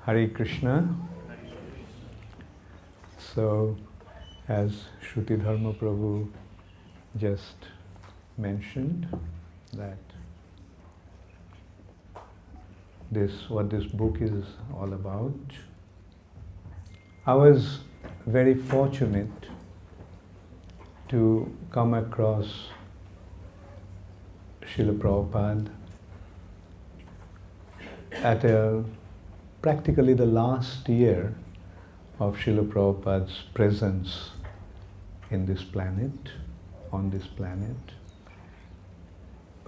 Hare Krishna. So, as Shruti Dharma Prabhu just mentioned, that what this book is all about, I was very fortunate to come across Srila Prabhupada at practically the last year of Srila Prabhupada's presence in this planet, on this planet.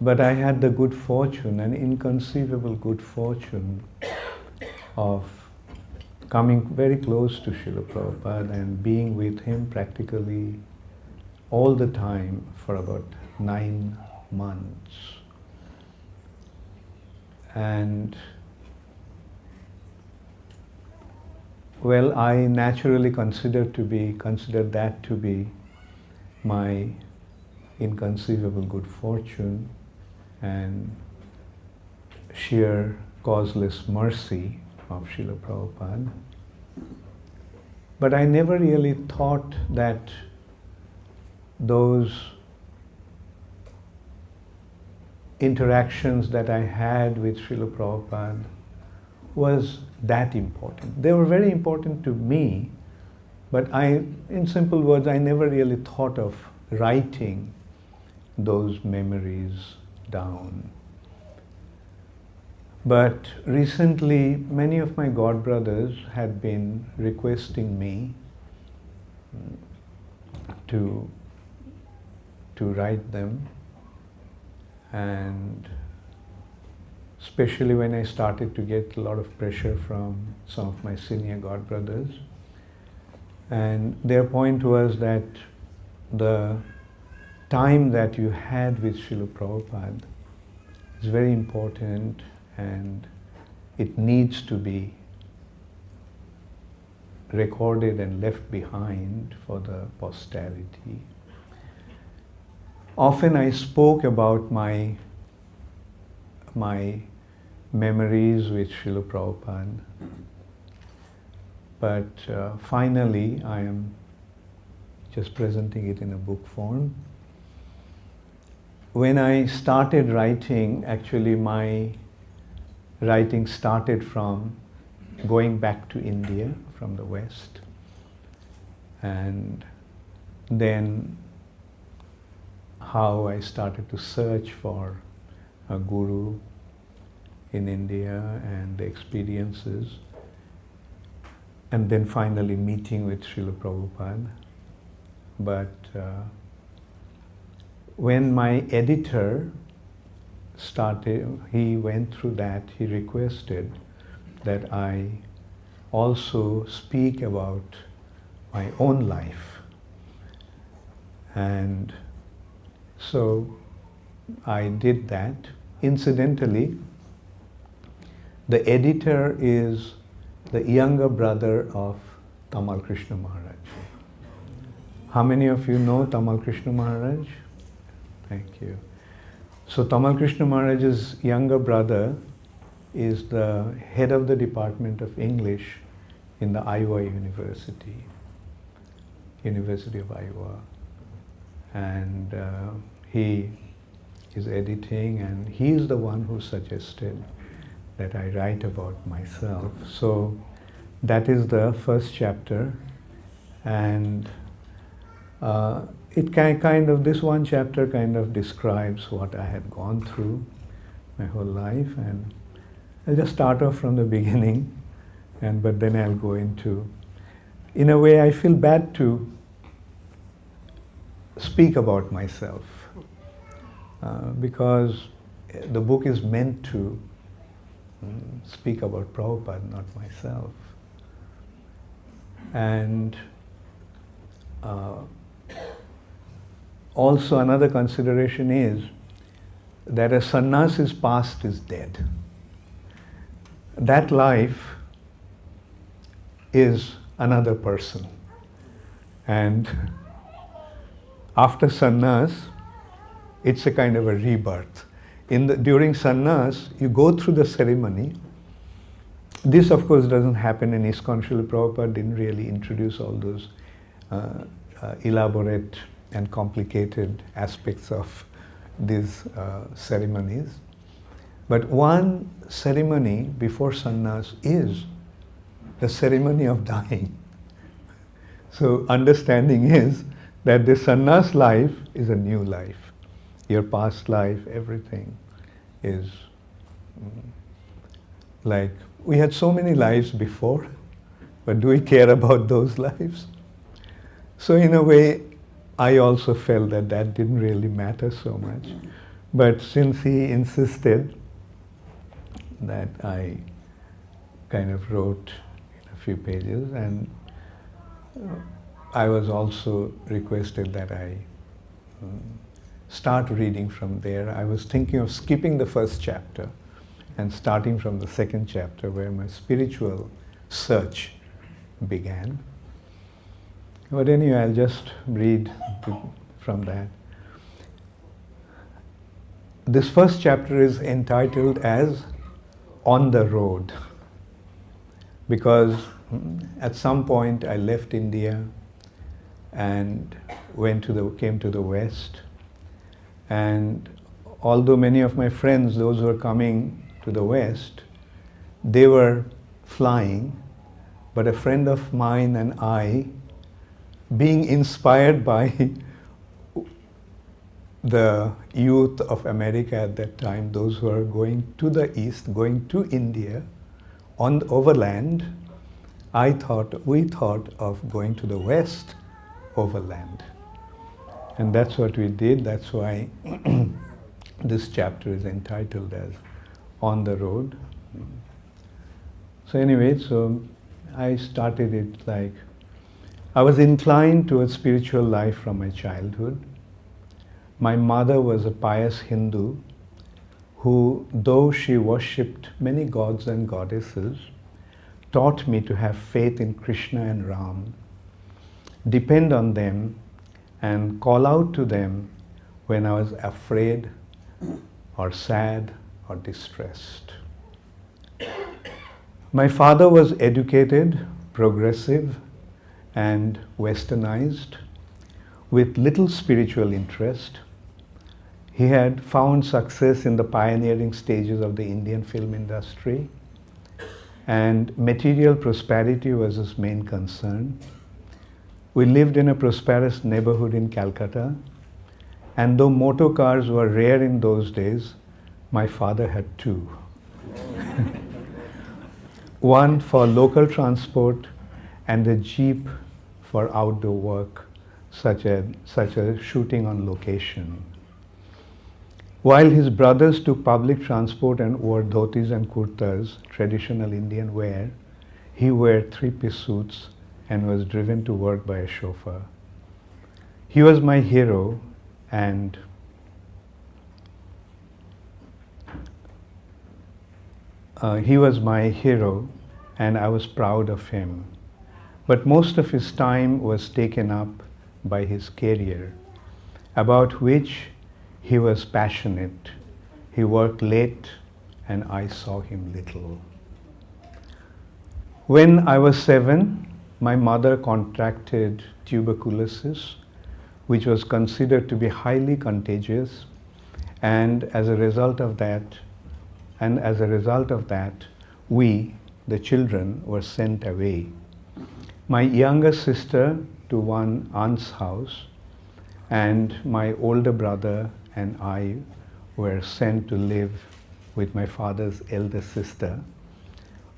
But I had the good fortune, an inconceivable good fortune, of coming very close to Srila Prabhupada and being with him practically all the time for about 9 months. And well, I naturally consider that to be my inconceivable good fortune and sheer causeless mercy of Srila Prabhupada. But I never really thought that those interactions that I had with Srila Prabhupada was that important. They were very important to me, but in simple words, I never really thought of writing those memories down. But recently, many of my godbrothers had been requesting me to write them, and especially when I started to get a lot of pressure from some of my senior godbrothers. And their point was that the time that you had with Srila Prabhupada is very important and it needs to be recorded and left behind for the posterity. Often I spoke about my memories with Srila Prabhupada, but finally I am just presenting it in a book form. When I started writing, actually my writing started from going back to India from the West, and then how I started to search for a guru in India and the experiences, and then finally meeting with Srila Prabhupada. But when my editor he went through that, he requested that I also speak about my own life. And so I did that. Incidentally, the editor is the younger brother of Tamal Krishna Maharaj. How many of you know Tamal Krishna Maharaj? Thank you. So Tamal Krishna Maharaj's younger brother is the head of the Department of English in the Iowa University, University of Iowa. And he is editing, and he is the one who suggested that I write about myself. So that is the first chapter, and this one chapter kind of describes what I had gone through my whole life, and I'll just start off from the beginning, but then I'll go into, in a way I feel bad to speak about myself, because the book is meant to speak about Prabhupada, not myself. And also another consideration is that a sannyasi's past is dead. That life is another person. And after sannyas, it's a kind of a rebirth. During sannyas, you go through the ceremony This, of course, doesn't happen in ISKCON. Srila Prabhupada didn't really introduce all those elaborate and complicated aspects of these ceremonies. But one ceremony before sannyas is the ceremony of dying. So understanding is that the sannyas life is a new life. Your past life, everything is like, we had so many lives before, but do we care about those lives? So in a way, I also felt that that didn't really matter so much. But since he insisted, that I kind of wrote in a few pages, and I was also requested that I start reading from there. I was thinking of skipping the first chapter and starting from the second chapter where my spiritual search began. But anyway, I'll just read from that. This first chapter is entitled as On the Road, because at some point I left India and came to the West, and although many of my friends, those who were coming to the West, they were flying, but a friend of mine and I, being inspired by the youth of America at that time, those who are going to the East, going to India, on the overland, we thought of going to the West overland. And that's what we did. That's why this chapter is entitled as On the Road. So anyway, so I started it like, I was inclined towards spiritual life from my childhood. My mother was a pious Hindu who, though she worshipped many gods and goddesses, taught me to have faith in Krishna and Ram, depend on them, and call out to them when I was afraid or sad or distressed. My father was educated, progressive, and westernized, with little spiritual interest. He had found success in the pioneering stages of the Indian film industry, and material prosperity was his main concern. We lived in a prosperous neighborhood in Calcutta, and though motor cars were rare in those days, my father had two. One for local transport and a jeep for outdoor work, such as shooting on location. While his brothers took public transport and wore dhotis and kurtas, traditional Indian wear, he wore three-piece suits and was driven to work by a chauffeur. He was my hero, and I was proud of him. But most of his time was taken up by his career, about which he was passionate. He worked late, and I saw him little. When I was 7, my mother contracted tuberculosis, which was considered to be highly contagious, and as a result of that, we, the children, were sent away. My younger sister to one aunt's house, and my older brother and I were sent to live with my father's elder sister,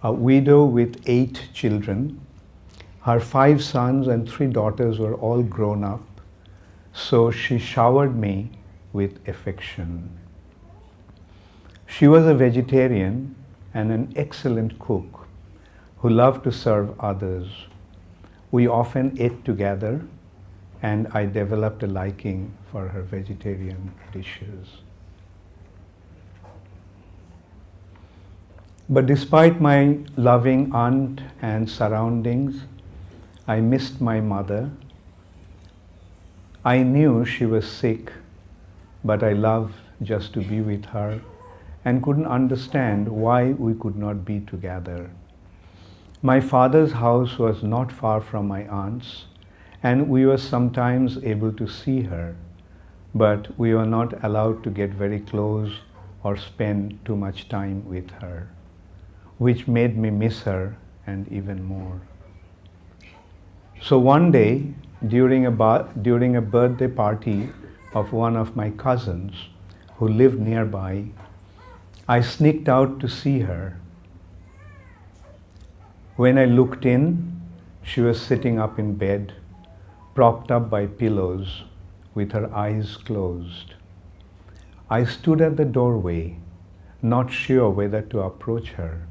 a widow with 8 children. Her 5 sons and 3 daughters were all grown up, so she showered me with affection. She was a vegetarian and an excellent cook who loved to serve others. We often ate together, and I developed a liking for her vegetarian dishes. But despite my loving aunt and surroundings, I missed my mother. I knew she was sick, but I loved just to be with her and couldn't understand why we could not be together. My father's house was not far from my aunt's, and we were sometimes able to see her, but we were not allowed to get very close or spend too much time with her, which made me miss her and even more. So one day, during a birthday party of one of my cousins who lived nearby, I sneaked out to see her. When I looked in, she was sitting up in bed, propped up by pillows, with her eyes closed. I stood at the doorway, not sure whether to approach her,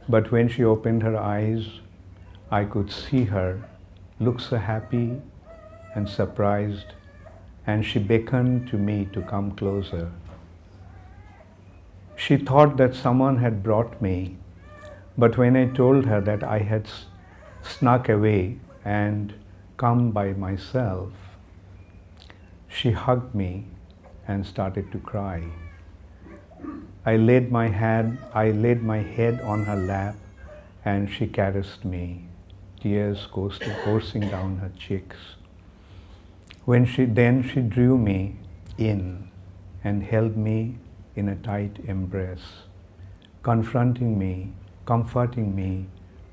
but when she opened her eyes, I could see her look so happy and surprised, and she beckoned to me to come closer. She thought that someone had brought me, but when I told her that I had snuck away and come by myself, she hugged me and started to cry. I laid my head on her lap and she caressed me, tears coursing down her cheeks. Then she drew me in and held me in a tight embrace, comforting me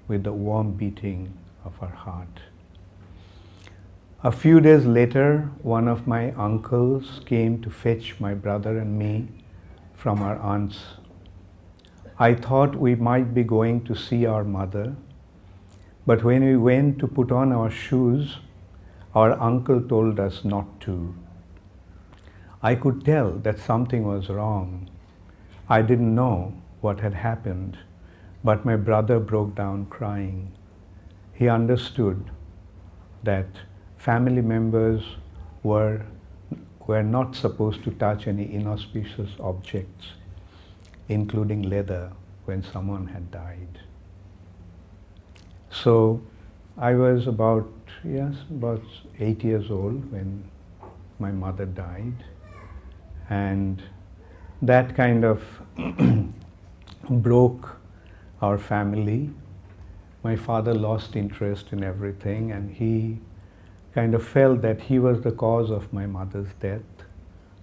with the warm beating of her heart. A few days later, one of my uncles came to fetch my brother and me from our aunt's. I thought we might be going to see our mother, but when we went to put on our shoes, our uncle told us not to. I could tell that something was wrong. I didn't know what had happened, but my brother broke down crying. He understood that family members were not supposed to touch any inauspicious objects, including leather, when someone had died. So I was about 8 years old when my mother died, and that kind of broke our family. My father lost interest in everything, and he kind of felt that he was the cause of my mother's death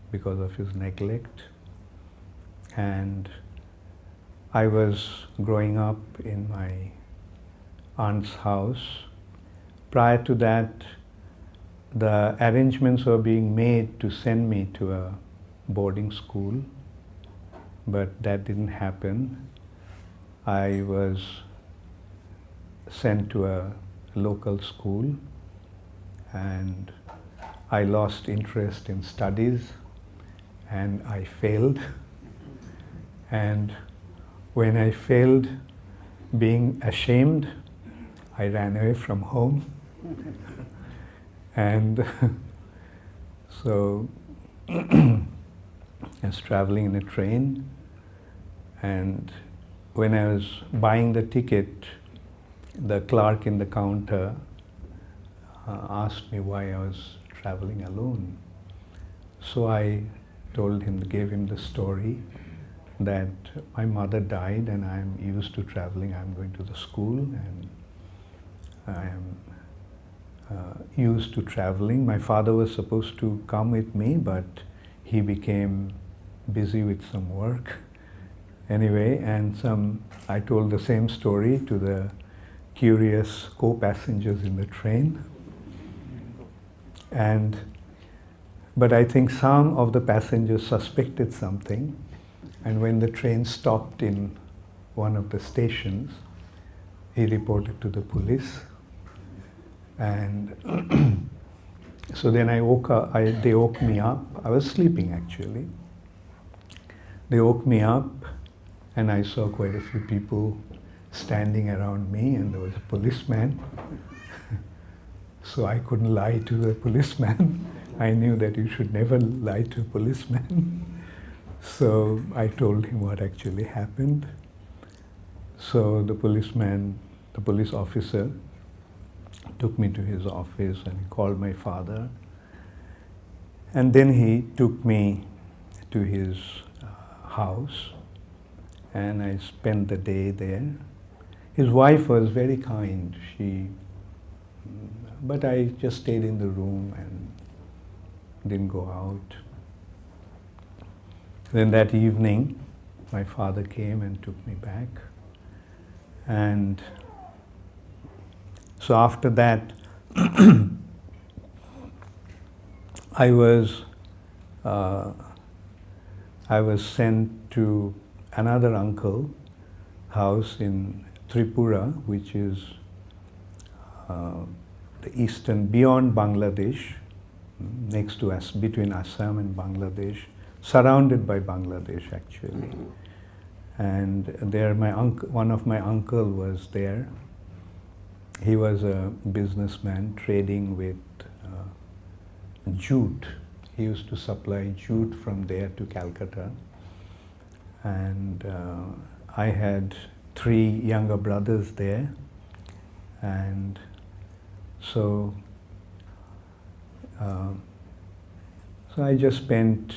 because of his neglect. And I was growing up in my aunt's house. Prior to that, the arrangements were being made to send me to a boarding school, but that didn't happen. I was sent to a local school, and I lost interest in studies, and I failed. And when I failed, being ashamed, I ran away from home. And so I was traveling in a train, and when I was buying the ticket, the clerk in the counter asked me why I was traveling alone. So I gave him the story that my mother died and I'm used to traveling. I'm going to the school and I am used to traveling. My father was supposed to come with me, but he became busy with some work. Anyway, I told the same story to the curious co-passengers in the train. But I think some of the passengers suspected something, and when the train stopped in one of the stations, he reported to the police. And so then they woke me up. I was sleeping actually. They woke me up and I saw quite a few people standing around me, and there was a policeman. So I couldn't lie to the policeman. I knew that you should never lie to a policeman. So I told him what actually happened. So the police officer took me to his office and he called my father. And then he took me to his house and I spent the day there. His wife was very kind. But I just stayed in the room and didn't go out. Then that evening, my father came and took me back. And so after that, I was sent to another uncle's house in Tripura, which is the eastern, beyond Bangladesh, next to us, between Assam and Bangladesh, surrounded by Bangladesh actually. And there one of my uncle was there. He was a businessman trading with jute. He used to supply jute from there to Calcutta. And I had 3 younger brothers there. And so I just spent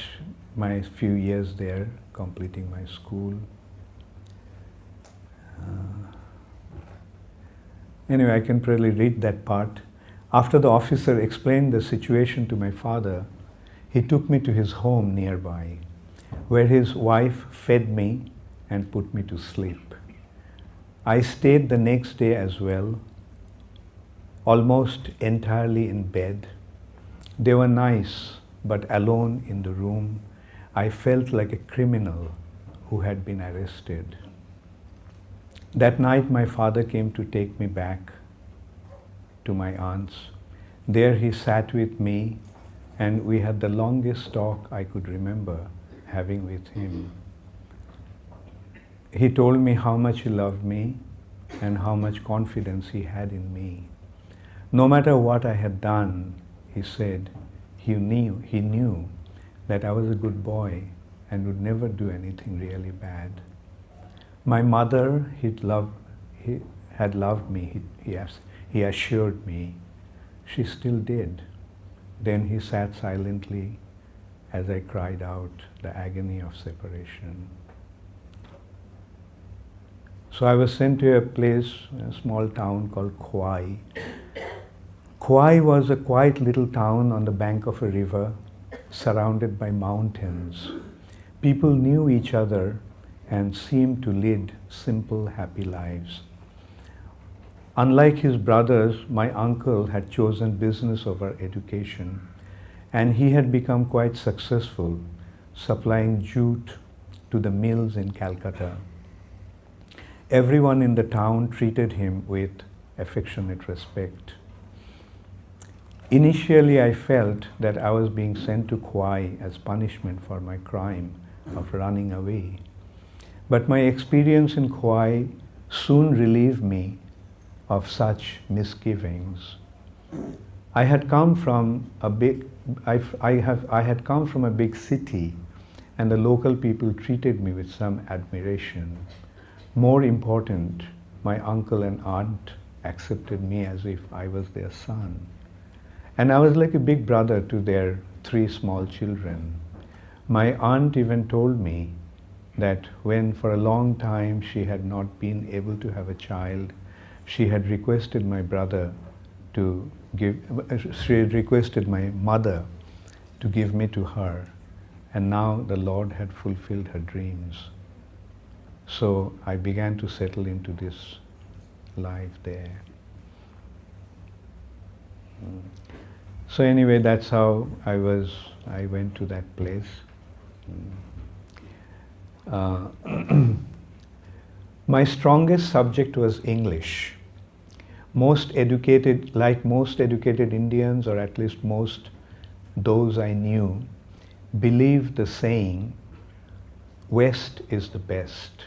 my few years there completing my school. Anyway, I can probably read that part. After the officer explained the situation to my father, he took me to his home nearby, where his wife fed me and put me to sleep. I stayed the next day as well, almost entirely in bed. They were nice, but alone in the room, I felt like a criminal who had been arrested. That night, my father came to take me back to my aunt's. There he sat with me, and we had the longest talk I could remember having with him. He told me how much he loved me and how much confidence he had in me. No matter what I had done, he said, he knew that I was a good boy and would never do anything really bad. My mother, he had loved me, he assured me. She still did. Then he sat silently as I cried out the agony of separation. So I was sent to a place, a small town called Khwai. Khwai was a quiet little town on the bank of a river, surrounded by mountains. People knew each other and seemed to lead simple, happy lives. Unlike his brothers, my uncle had chosen business over education, and he had become quite successful, supplying jute to the mills in Calcutta. Everyone in the town treated him with affectionate respect. Initially, I felt that I was being sent to Khwai as punishment for my crime of running away. But my experience in Khwai soon relieved me of such misgivings. I had come from a big city, and the local people treated me with some admiration. More important, my uncle and aunt accepted me as if I was their son. And I was like a big brother to their 3 small children. My aunt even told me that when for a long time she had not been able to have a child, she had requested my mother to give me to her, and now the Lord had fulfilled her dreams. So I began to settle into this life there. So anyway, that's how I went to that place. My strongest subject was English. Most educated Indians, or at least most those I knew, believed the saying, West is the best.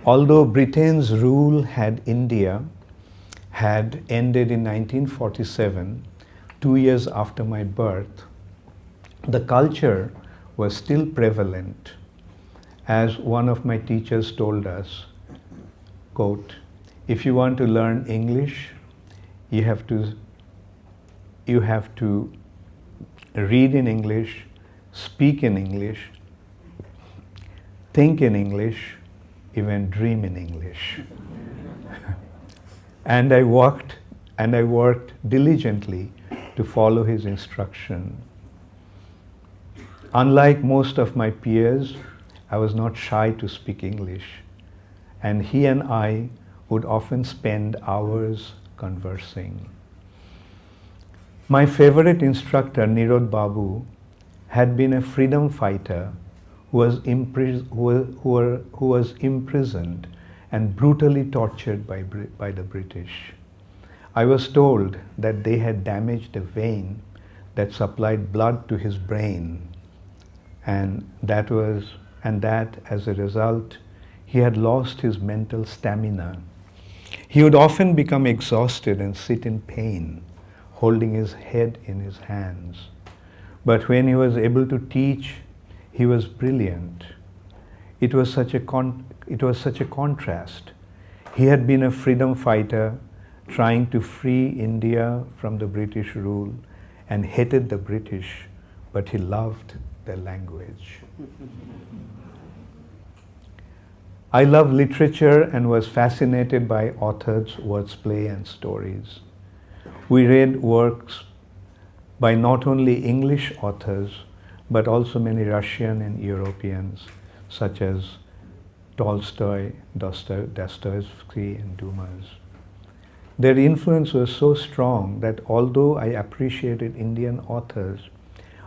Although Britain's rule had ended in 1947, 2 years after my birth, the culture was still prevalent. As one of my teachers told us, quote, if you want to learn English, you have to read in English, speak in English, think in English, even dream in English. And I worked diligently to follow his instruction. Unlike most of my peers, I was not shy to speak English, and he and I would often spend hours conversing. My favorite instructor, Nirod Babu, had been a freedom fighter who was imprisoned and brutally tortured by the British. I was told that they had damaged a vein that supplied blood to his brain, and that as a result, he had lost his mental stamina. He would often become exhausted and sit in pain, holding his head in his hands. But when he was able to teach, he was brilliant. It was such a contrast. He had been a freedom fighter trying to free India from the British rule and hated the British, but he loved their language. I love literature and was fascinated by authors' wordplay and stories. We read works by not only English authors, but also many Russian and Europeans, such as Tolstoy, Dostoevsky, and Dumas. Their influence was so strong that although I appreciated Indian authors,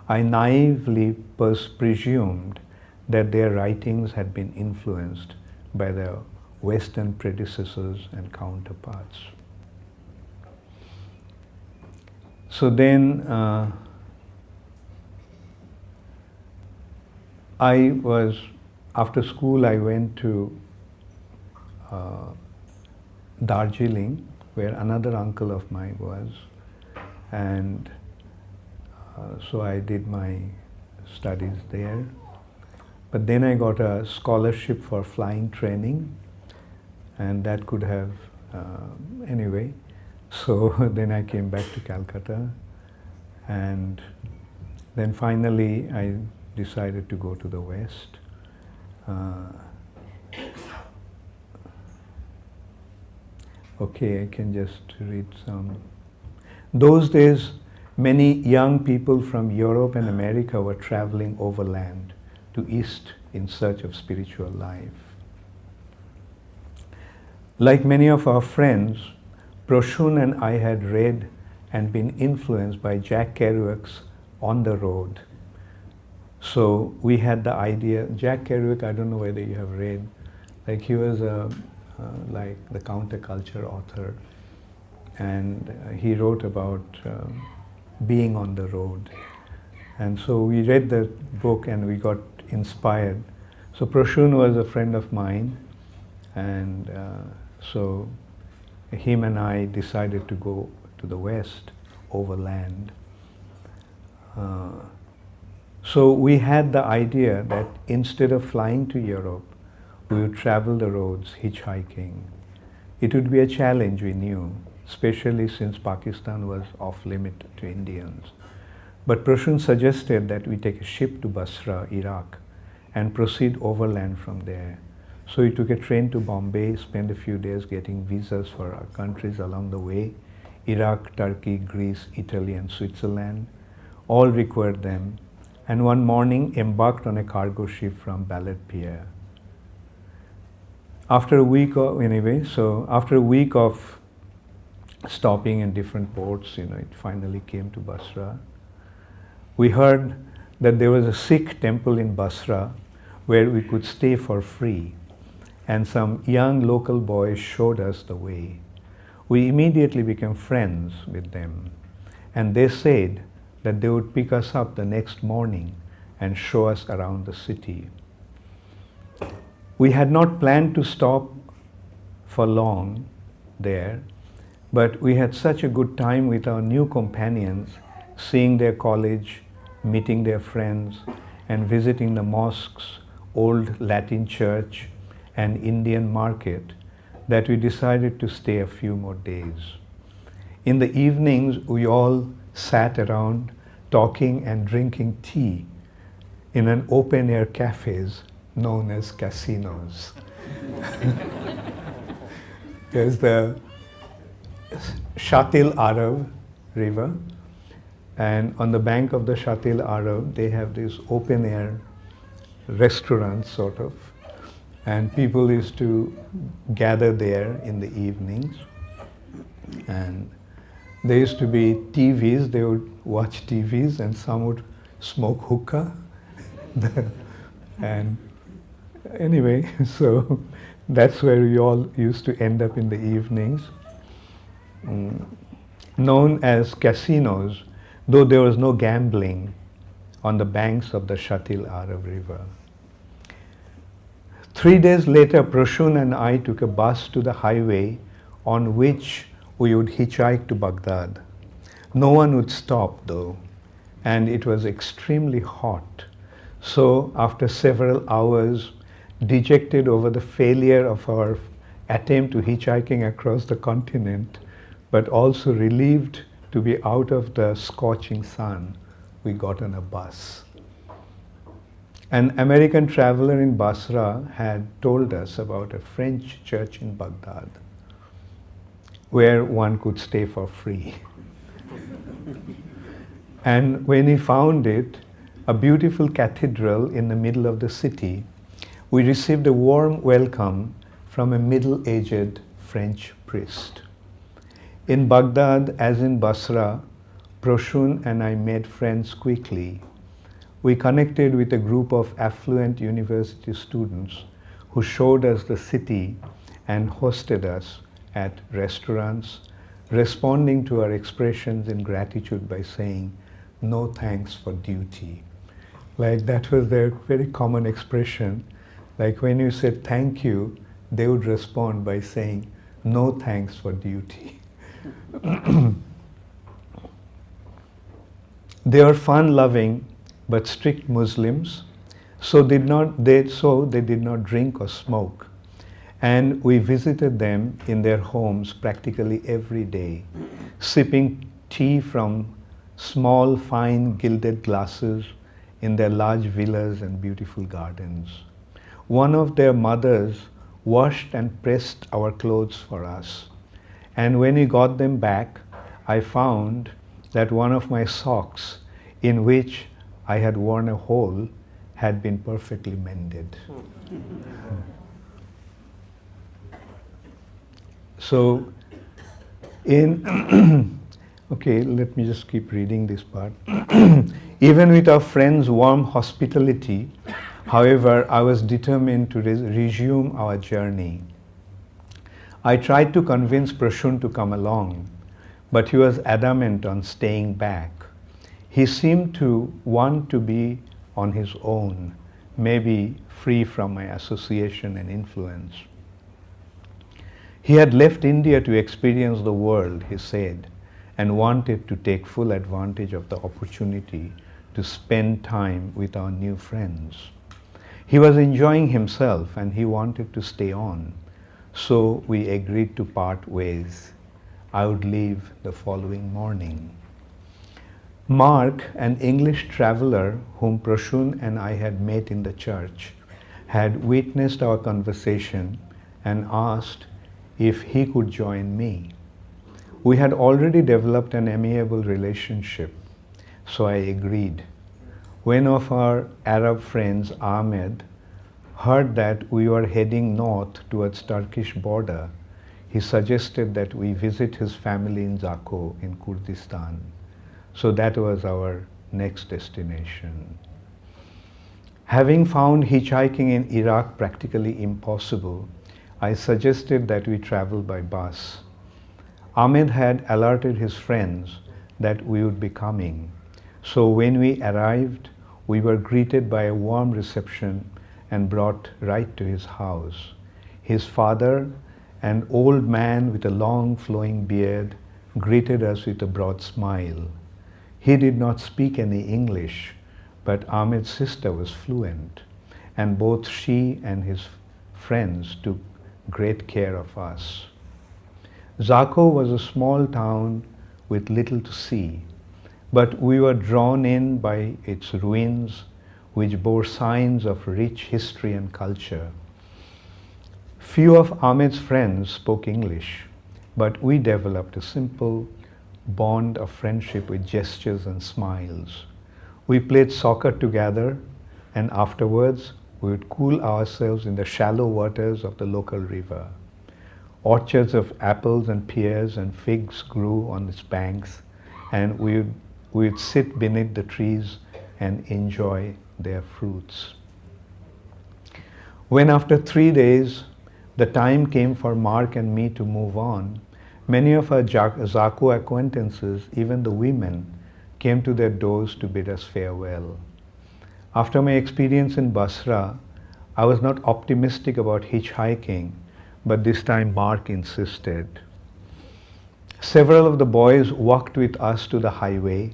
I naively presumed that their writings had been influenced by their Western predecessors and counterparts. So then after school I went to Darjeeling, where another uncle of mine was, and so I did my studies there. But then I got a scholarship for flying training, and that could have, anyway. So then I came back to Calcutta, and then finally I decided to go to the West. Okay, I can just read some. Those days, many young people from Europe and America were traveling overland to East in search of spiritual life. Like many of our friends, Proshun and I had read and been influenced by Jack Kerouac's On the Road. So we had the idea. Jack Kerouac, I don't know whether you have read, like he was like the counterculture author, and he wrote about being on the road. And so we read the book and we got inspired. So Proshun was a friend of mine, and so him and I decided to go to the West overland. So we had the idea that instead of flying to Europe, we would travel the roads hitchhiking. It would be a challenge, we knew, especially since Pakistan was off limit to Indians. But Proshun suggested that we take a ship to Basra, Iraq, and proceed overland from there. So we took a train to Bombay, spent a few days getting visas for our countries along the way. Iraq, Turkey, Greece, Italy, and Switzerland all required them. And one morning embarked on a cargo ship from Balad Pier. After a week of stopping in different ports, it finally came to Basra. We heard that there was a Sikh temple in Basra where we could stay for free, and some young local boys showed us the way. We immediately became friends with them, and they said that they would pick us up the next morning and show us around the city. We had not planned to stop for long there, but we had such a good time with our new companions, seeing their college, meeting their friends, and visiting the mosques, old Latin church, and Indian market, that we decided to stay a few more days. In the evenings, we all sat around talking and drinking tea in an open-air cafes known as casinos. Because Shatil Arab river, and on the bank of the Shatil Arab they have these open air restaurants sort of, and people used to gather there in the evenings, and there used to be TVs, they would watch TVs and some would smoke hookah. And anyway, so that's where we all used to end up in the evenings. Known as casinos, though there was no gambling on the banks of the Shatil Arab river. 3 days later, Prashun and I took a bus to the highway on which we would hitchhike to Baghdad. No one would stop though, and it was extremely hot. So after several hours, dejected over the failure of our attempt to hitchhiking across the continent, but also relieved to be out of the scorching sun, we got on a bus. An American traveler in Basra had told us about a French church in Baghdad where one could stay for free. And when he found it, a beautiful cathedral in the middle of the city, we received a warm welcome from a middle-aged French priest. In Baghdad, as in Basra, Prashun and I made friends quickly. We connected with a group of affluent university students who showed us the city and hosted us at restaurants, responding to our expressions in gratitude by saying, "No thanks for duty." Like that was their very common expression. Like when you said thank you, they would respond by saying, "No thanks for duty." They are fun-loving but strict Muslims, so they did not drink or smoke. And we visited them in their homes practically every day, sipping tea from small, fine gilded glasses in their large villas and beautiful gardens. One of their mothers washed and pressed our clothes for us. And when we got them back, I found that one of my socks, in which I had worn a hole, had been perfectly mended. So, okay, let me just keep reading this part. Even with our friends' warm hospitality, however, I was determined to resume our journey. I tried to convince Prashun to come along, but he was adamant on staying back. He seemed to want to be on his own, maybe free from my association and influence. He had left India to experience the world, he said, and wanted to take full advantage of the opportunity to spend time with our new friends. He was enjoying himself and he wanted to stay on, so we agreed to part ways. I would leave the following morning. Mark, an English traveler whom Prashun and I had met in the church, had witnessed our conversation and asked if he could join me. We had already developed an amiable relationship, so I agreed. When one of our Arab friends, Ahmed, heard that we were heading north towards Turkish border, he suggested that we visit his family in Zako in Kurdistan. So that was our next destination. Having found hitchhiking in Iraq practically impossible, I suggested that we travel by bus. Ahmed had alerted his friends that we would be coming. So when we arrived, we were greeted by a warm reception and brought right to his house. His father, an old man with a long flowing beard, greeted us with a broad smile. He did not speak any English, but Ahmed's sister was fluent, and both she and his friends took great care of us. Zako was a small town with little to see, but we were drawn in by its ruins, which bore signs of rich history and culture. Few of Ahmed's friends spoke English, but we developed a simple bond of friendship with gestures and smiles. We played soccer together, and afterwards we would cool ourselves in the shallow waters of the local river. Orchards of apples and pears and figs grew on its banks, and we would sit beneath the trees and enjoy their fruits. When after 3 days the time came for Mark and me to move on, many of our Zaku acquaintances, even the women, came to their doors to bid us farewell. After my experience in Basra, I was not optimistic about hitchhiking, but this time Mark insisted. Several of the boys walked with us to the highway,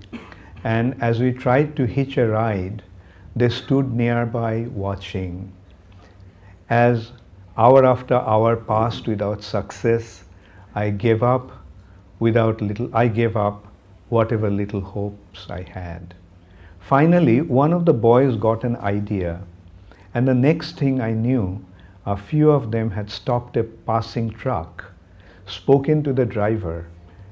and as we tried to hitch a ride, they stood nearby watching. As hour after hour passed without success, I gave up whatever little hopes I had. Finally, one of the boys got an idea, and the next thing I knew, a few of them had stopped a passing truck, spoken to the driver,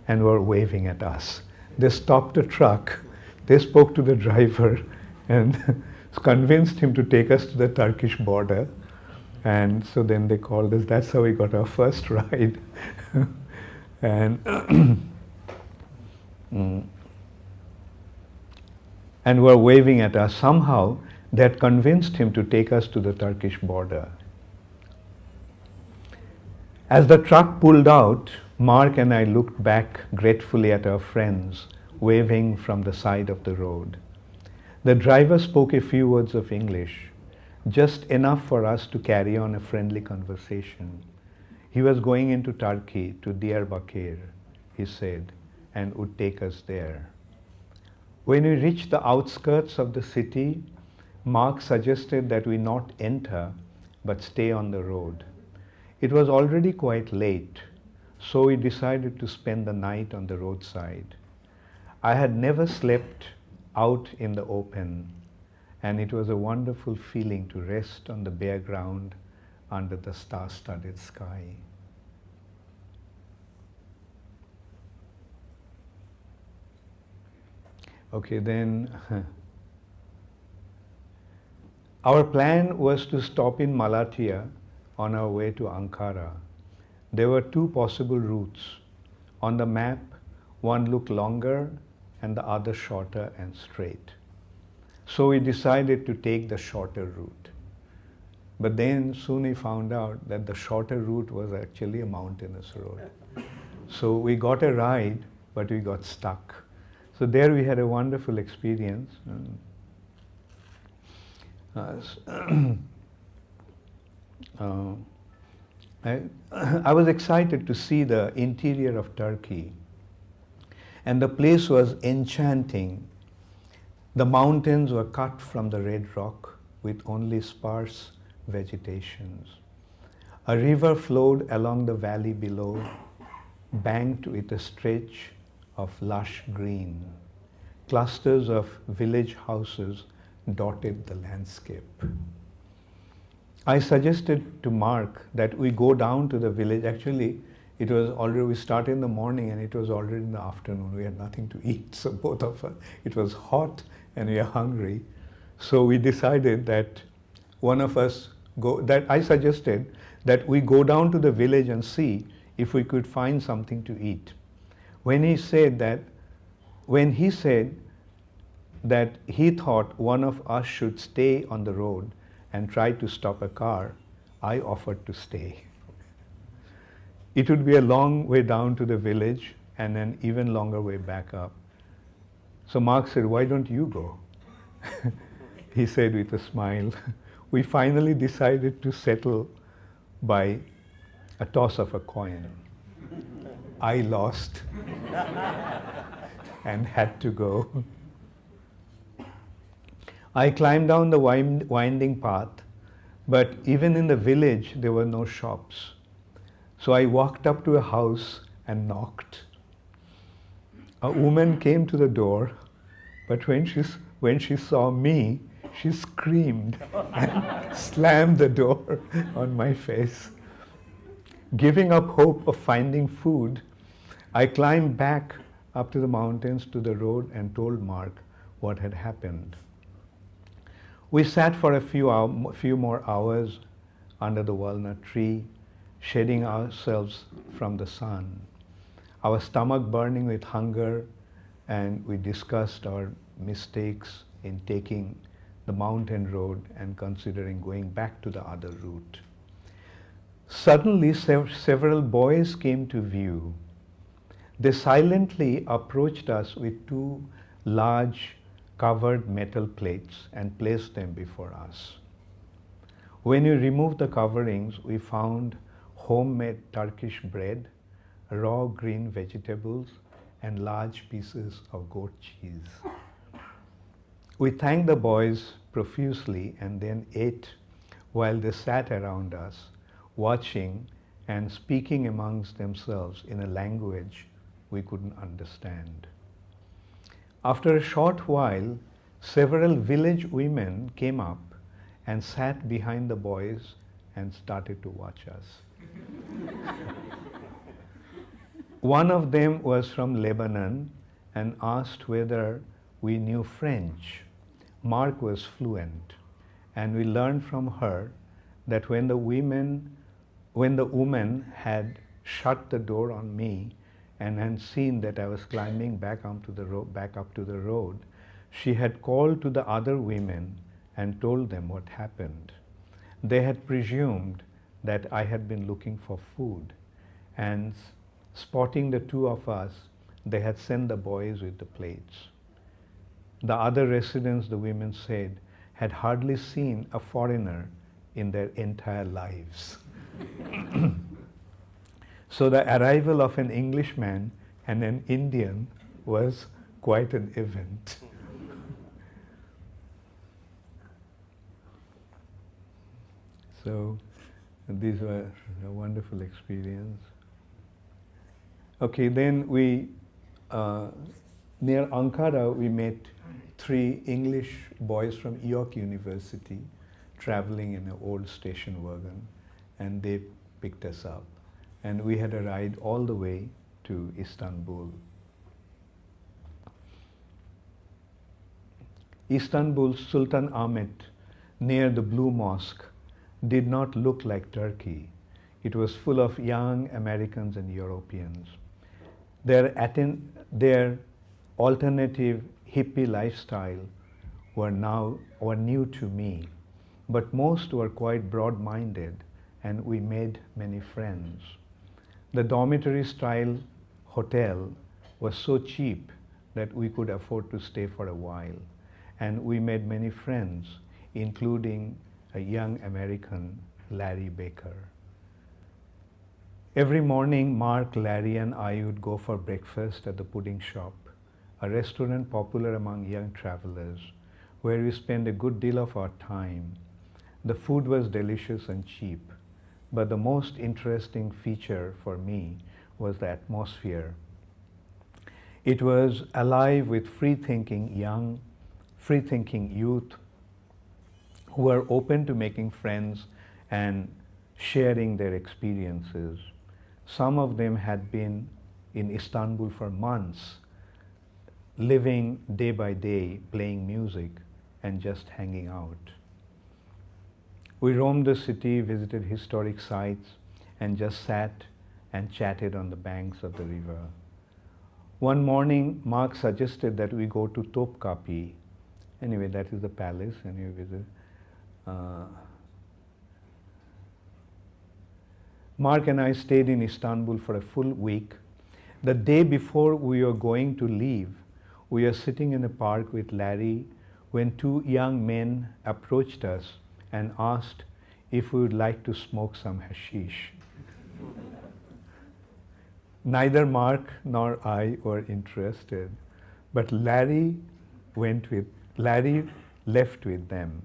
and were waving at us. They stopped the truck, they spoke to the driver, and convinced him to take us to the Turkish border. And so then they called us. That's how we got our first ride. And and were waving at us. Somehow they had convinced him to take us to the Turkish border. As the truck pulled out, Mark and I looked back gratefully at our friends waving from the side of the road. The driver spoke a few words of English, just enough for us to carry on a friendly conversation. He was going into Turkey to Diyarbakir, he said, and would take us there. When we reached the outskirts of the city, Mark suggested that we not enter, but stay on the road. It was already quite late, so we decided to spend the night on the roadside. I had never slept out in the open, and it was a wonderful feeling to rest on the bare ground under the star-studded sky. Okay, then our plan was to stop in Malatya on our way to Ankara. There were two possible routes. On the map, one looked longer and the other shorter and straight. So we decided to take the shorter route. But then soon we found out that the shorter route was actually a mountainous road. So we got a ride, but we got stuck. So there we had a wonderful experience. I was excited to see the interior of Turkey, and the place was enchanting. The mountains were cut from the red rock with only sparse vegetations. A river flowed along the valley below, banked with a stretch of lush green. Clusters of village houses dotted the landscape. I suggested to Mark that we go down to the village. Actually, it was already, we started in the morning and it was already in the afternoon. We had nothing to eat, so both of us, it was hot and we were hungry. So we decided that I suggested that we go down to the village and see if we could find something to eat. When he said that he thought one of us should stay on the road and try to stop a car, I offered to stay. It would be a long way down to the village and an even longer way back up. So Mark said, "Why don't you go?" He said with a smile. We finally decided to settle by a toss of a coin. I lost and had to go. I climbed down the winding path, but even in the village there were no shops. So I walked up to a house and knocked. A woman came to the door, but when she saw me, she screamed and slammed the door on my face. Giving up hope of finding food, I climbed back up to the mountains to the road and told Mark what had happened. We sat for a few more hours under the walnut tree, shading ourselves from the sun, our stomach burning with hunger, and we discussed our mistakes in taking the mountain road and considering going back to the other route. Suddenly, several boys came to view. They silently approached us with two large covered metal plates and placed them before us. When we removed the coverings, we found homemade Turkish bread, raw green vegetables, and large pieces of goat cheese. We thanked the boys profusely and then ate while they sat around us, watching and speaking amongst themselves in a language we couldn't understand. After a short while, several village women came up and sat behind the boys and started to watch us. One of them was from Lebanon and asked whether we knew French. Mark was fluent, and we learned from her that when the woman had shut the door on me and had seen that I was climbing back up to the road, she had called to the other women and told them what happened. They had presumed that I had been looking for food, and spotting the two of us, they had sent the boys with the plates. The other residents, the women said, had hardly seen a foreigner in their entire lives. So the arrival of an Englishman and an Indian was quite an event. So these were a wonderful experience. Okay, then we, near Ankara, we met 3 English boys from York University traveling in an old station wagon, and they picked us up. And we had a ride all the way to Istanbul. Istanbul's Sultan Ahmet, near the Blue Mosque, did not look like Turkey. It was full of young Americans and Europeans. Their alternative hippie lifestyle were new to me, but most were quite broad-minded, and we made many friends. The dormitory-style hotel was so cheap that we could afford to stay for a while, and we made many friends, including a young American, Larry Baker. Every morning, Mark, Larry, and I would go for breakfast at the pudding shop, a restaurant popular among young travelers, where we spent a good deal of our time. The food was delicious and cheap, but the most interesting feature for me was the atmosphere. It was alive with free-thinking youth who were open to making friends and sharing their experiences. Some of them had been in Istanbul for months, living day by day, playing music, and just hanging out. We roamed the city, visited historic sites, and just sat and chatted on the banks of the river. One morning, Mark suggested that we go to Topkapi. Anyway, that is the palace, and we visit. Mark and I stayed in Istanbul for a full week. The day before we were going to leave, we were sitting in a park with Larry when 2 young men approached us and asked if we would like to smoke some hashish. Neither Mark nor I were interested, but Larry left with them.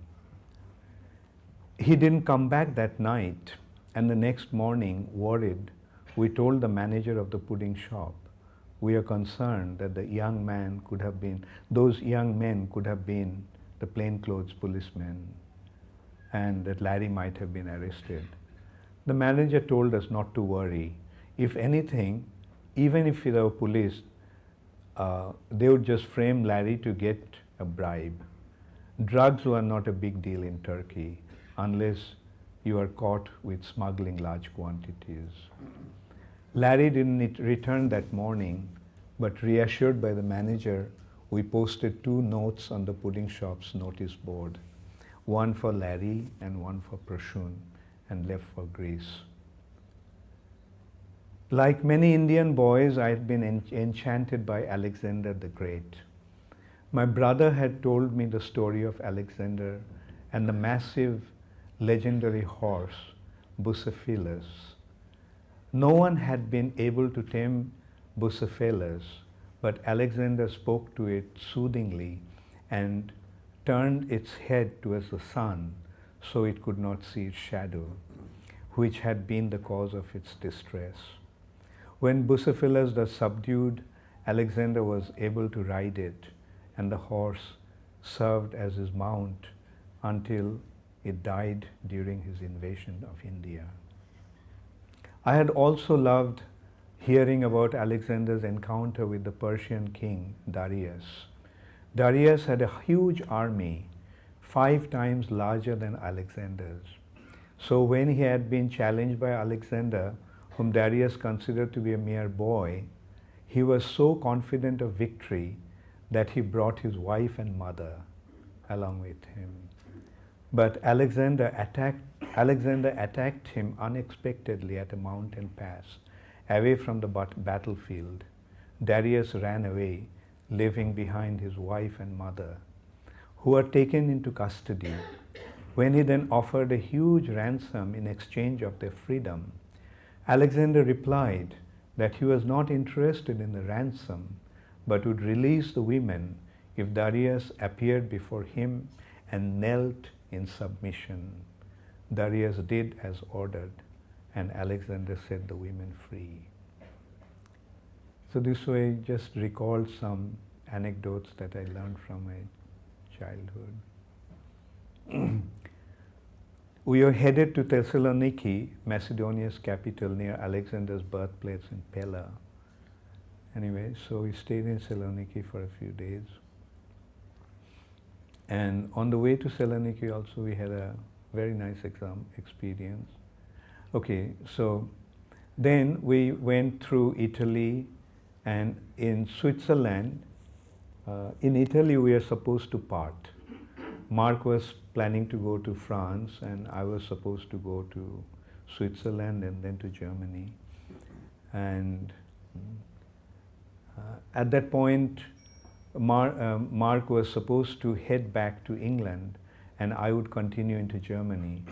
He didn't come back that night, and the next morning, worried, we told the manager of the pudding shop, we are concerned that those young men could have been the plainclothes policemen, and that Larry might have been arrested. The manager told us not to worry. If anything, even if there were police, they would just frame Larry to get a bribe. Drugs were not a big deal in Turkey unless you are caught with smuggling large quantities. Larry didn't return that morning, but reassured by the manager, we posted 2 notes on the pudding shop's notice board, one for Larry and one for Prashun, and left for Greece. Like many Indian boys, I had been enchanted by Alexander the Great. My brother had told me the story of Alexander and the massive legendary horse, Bucephalus. No one had been able to tame Bucephalus, but Alexander spoke to it soothingly and turned its head towards the sun so it could not see its shadow, which had been the cause of its distress. When Bucephalus was subdued, Alexander was able to ride it, and the horse served as his mount until it died during his invasion of India. I had also loved hearing about Alexander's encounter with the Persian king Darius. Darius had a huge army, 5 times larger than Alexander's. So when he had been challenged by Alexander, whom Darius considered to be a mere boy, he was so confident of victory that he brought his wife and mother along with him. But Alexander attacked him unexpectedly at a mountain pass, away from the battlefield. Darius ran away, leaving behind his wife and mother, who were taken into custody. When he then offered a huge ransom in exchange of their freedom, Alexander replied that he was not interested in the ransom, but would release the women if Darius appeared before him and knelt in submission. Darius did as ordered, and Alexander set the women free. So this way just recalled some anecdotes that I learned from my childhood. We were headed to Thessaloniki, Macedonia's capital, near Alexander's birthplace in Pella. Anyway, so we stayed in Thessaloniki for a few days. And on the way to Thessaloniki also we had a very nice experience. Okay, so then we went through Italy, and in Switzerland, in Italy we were supposed to part. Mark was planning to go to France, and I was supposed to go to Switzerland and then to Germany. And at that point, Mark was supposed to head back to England, and I would continue into Germany.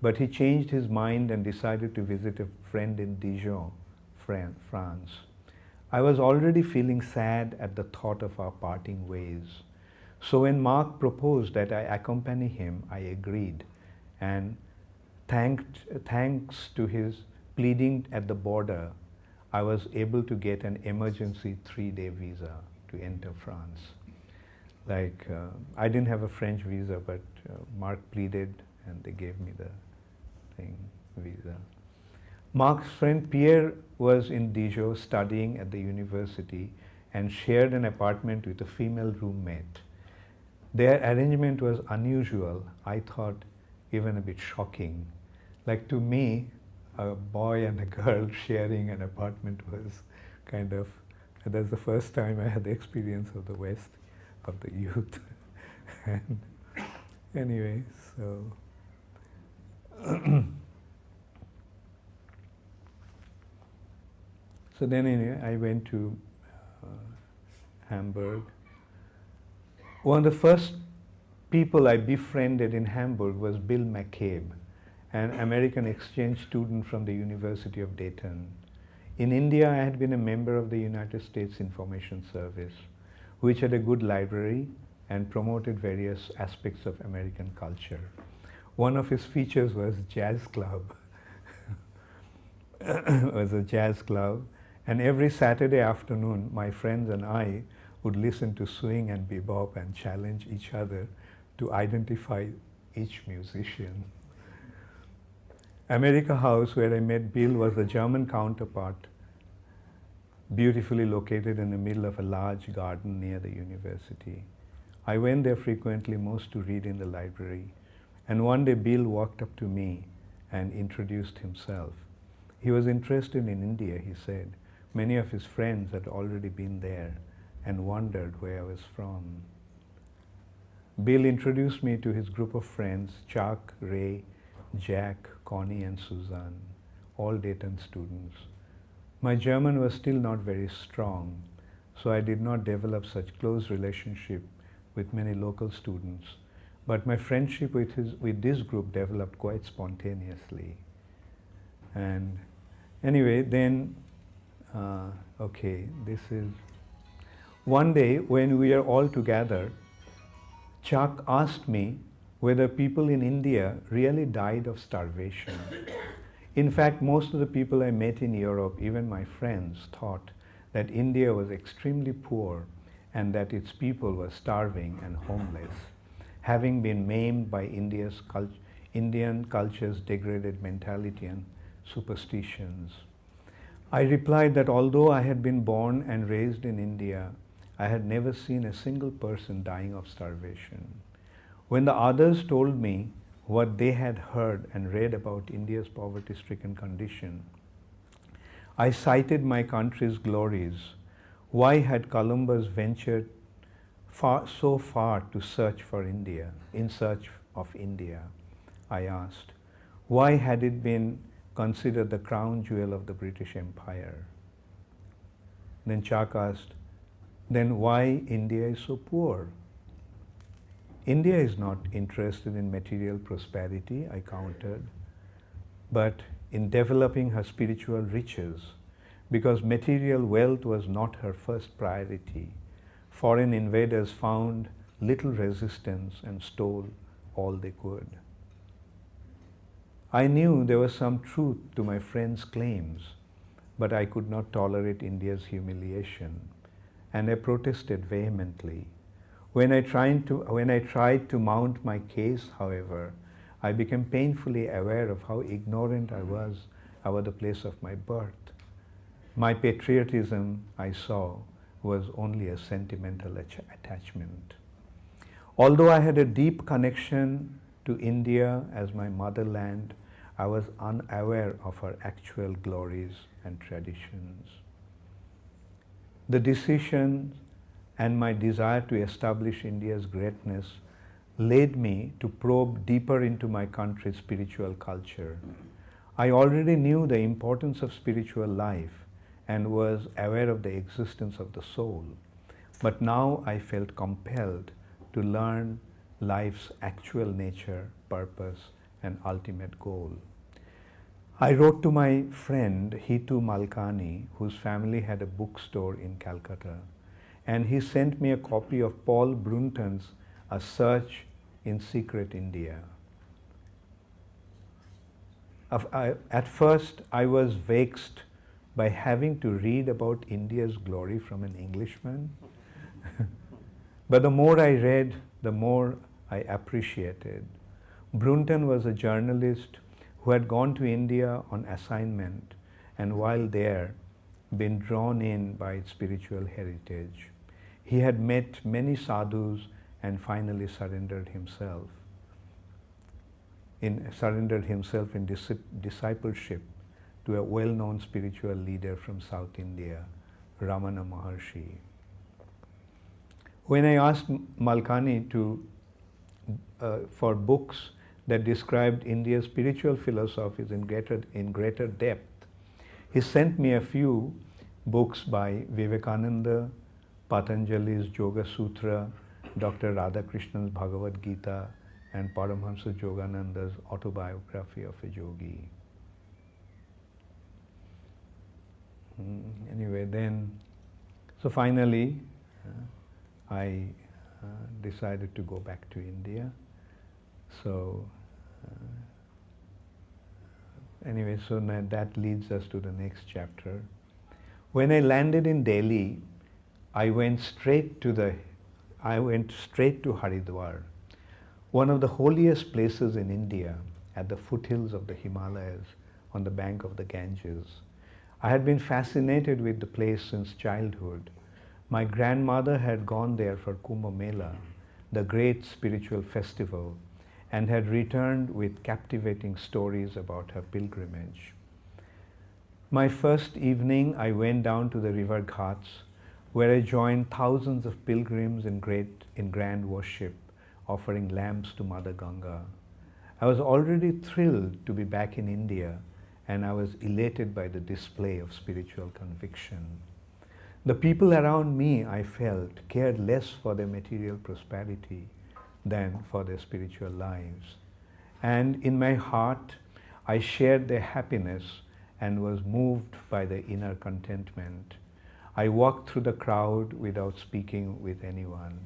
But he changed his mind and decided to visit a friend in Dijon, France. I was already feeling sad at the thought of our parting ways. So when Mark proposed that I accompany him, I agreed, and thanks to his pleading at the border, I was able to get an emergency 3-day visa to enter France. Like, I didn't have a French visa, but Mark pleaded and they gave me the visa. Mark's friend Pierre was in Dijon studying at the university and shared an apartment with a female roommate. Their arrangement was unusual, I thought even a bit shocking. Like, to me, a boy and a girl sharing an apartment was kind of, that's the first time I had the experience of the West, of the youth. And anyway, so so then anyway, I went to Hamburg. One of the first people I befriended in Hamburg was Bill McCabe, an American exchange student from the University of Dayton. In India, I had been a member of the United States Information Service, which had a good library and promoted various aspects of American culture. One of his features was jazz club. It was a jazz club, and every Saturday afternoon, my friends and I would listen to swing and bebop and challenge each other to identify each musician. America House, where I met Bill, was the German counterpart, beautifully located in the middle of a large garden near the university. I went there frequently, most to read in the library. And one day Bill walked up to me and introduced himself. He was interested in India, he said. Many of his friends had already been there and wondered where I was from. Bill introduced me to his group of friends, Chuck, Ray, Jack, Connie and Suzanne, all Dayton students. My German was still not very strong, so I did not develop such close relationship with many local students, but my friendship with this group developed quite spontaneously. And anyway, then, this is one day when we are all together, Chuck asked me whether people in India really died of starvation. In fact, most of the people I met in Europe, even my friends, thought that India was extremely poor and that its people were starving and homeless, having been maimed by Indian culture's degraded mentality and superstitions. I replied that although I had been born and raised in India, I had never seen a single person dying of starvation. When the others told me what they had heard and read about India's poverty-stricken condition, I cited my country's glories. Why had Columbus ventured so far to search for India, in search of India? I asked. Why had it been considered the crown jewel of the British Empire? Then Chuck asked, then why India is so poor? India is not interested in material prosperity, I countered, but in developing her spiritual riches, because material wealth was not her first priority. Foreign invaders found little resistance and stole all they could. I knew there was some truth to my friend's claims, but I could not tolerate India's humiliation, and I protested vehemently. When I tried to mount my case, however, I became painfully aware of how ignorant I was about the place of my birth. My patriotism, I saw, was only a sentimental attachment. Although I had a deep connection to India as my motherland, I was unaware of her actual glories and traditions. The decision and my desire to establish India's greatness led me to probe deeper into my country's spiritual culture. I already knew the importance of spiritual life and was aware of the existence of the soul, but now I felt compelled to learn life's actual nature, purpose, and ultimate goal. I wrote to my friend Hitu Malkani, whose family had a bookstore in Calcutta, and he sent me a copy of Paul Brunton's A Search in Secret India. At first, I was vexed by having to read about India's glory from an Englishman. But the more I read, the more I appreciated. Brunton was a journalist who had gone to India on assignment and while there, been drawn in by its spiritual heritage. He had met many sadhus and finally surrendered himself in discipleship to a well-known spiritual leader from South India, Ramana Maharshi. When I asked Malkani for books that described India's spiritual philosophies in greater depth, he sent me a few books by Vivekananda, Patanjali's Yoga Sutra, Dr. Radhakrishnan's Bhagavad Gita, and Paramahansa Yogananda's Autobiography of a Yogi. Anyway, then, so finally, I decided to go back to India. So, anyway, so that leads us to the next chapter. When I landed in Delhi, I went straight to Haridwar, one of the holiest places in India at the foothills of the Himalayas on the bank of the Ganges. I had been fascinated with the place since childhood. My grandmother had gone there for Kumbh Mela, the great spiritual festival, and had returned with captivating stories about her pilgrimage. My first evening, I went down to the river Ghats, where I joined thousands of pilgrims in grand worship, offering lamps to Mother Ganga. I was already thrilled to be back in India, and I was elated by the display of spiritual conviction. The people around me, I felt, cared less for their material prosperity than for their spiritual lives. And in my heart, I shared their happiness and was moved by their inner contentment. I walked through the crowd without speaking with anyone,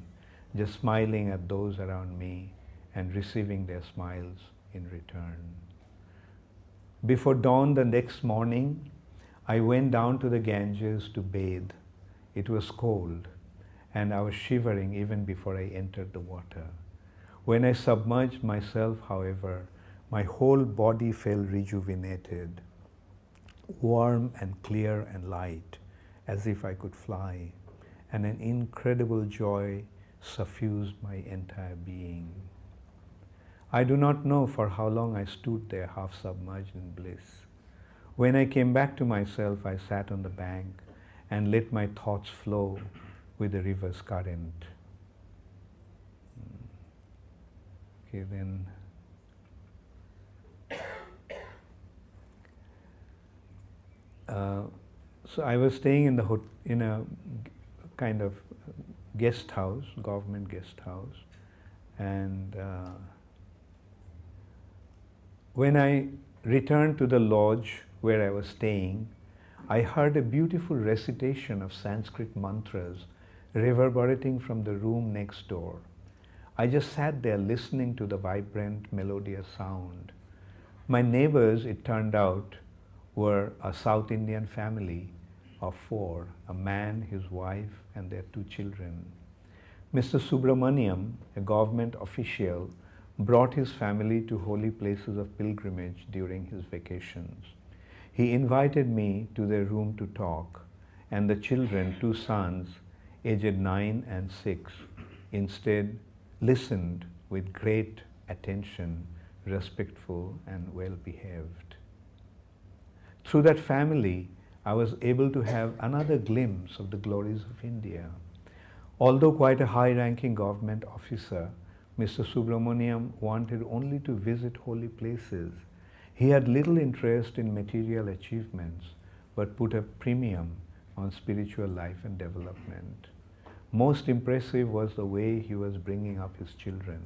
just smiling at those around me and receiving their smiles in return. Before dawn the next morning, I went down to the Ganges to bathe. It was cold, and I was shivering even before I entered the water. When I submerged myself, however, my whole body felt rejuvenated, warm and clear and light, as if I could fly, and an incredible joy suffused my entire being. I do not know for how long I stood there half submerged in bliss. When I came back to myself, I sat on the bank and let my thoughts flow with the river's current. Okay, then. So I was staying in a kind of guest house, government guest house, and when I returned to the lodge where I was staying, I heard a beautiful recitation of Sanskrit mantras reverberating from the room next door. I just sat there listening to the vibrant, melodious sound. My neighbors, it turned out, were a South Indian family of 4, a man, his wife, and their 2 children. Mr. Subramaniam, a government official, brought his family to holy places of pilgrimage during his vacations. He invited me to their room to talk, and the children, 2 sons, aged 9 and 6, instead listened with great attention, respectful and well behaved. Through that family, I was able to have another glimpse of the glories of India. Although quite a high-ranking government officer, Mr. Subramaniam wanted only to visit holy places. He had little interest in material achievements, but put a premium on spiritual life and development. Most impressive was the way he was bringing up his children.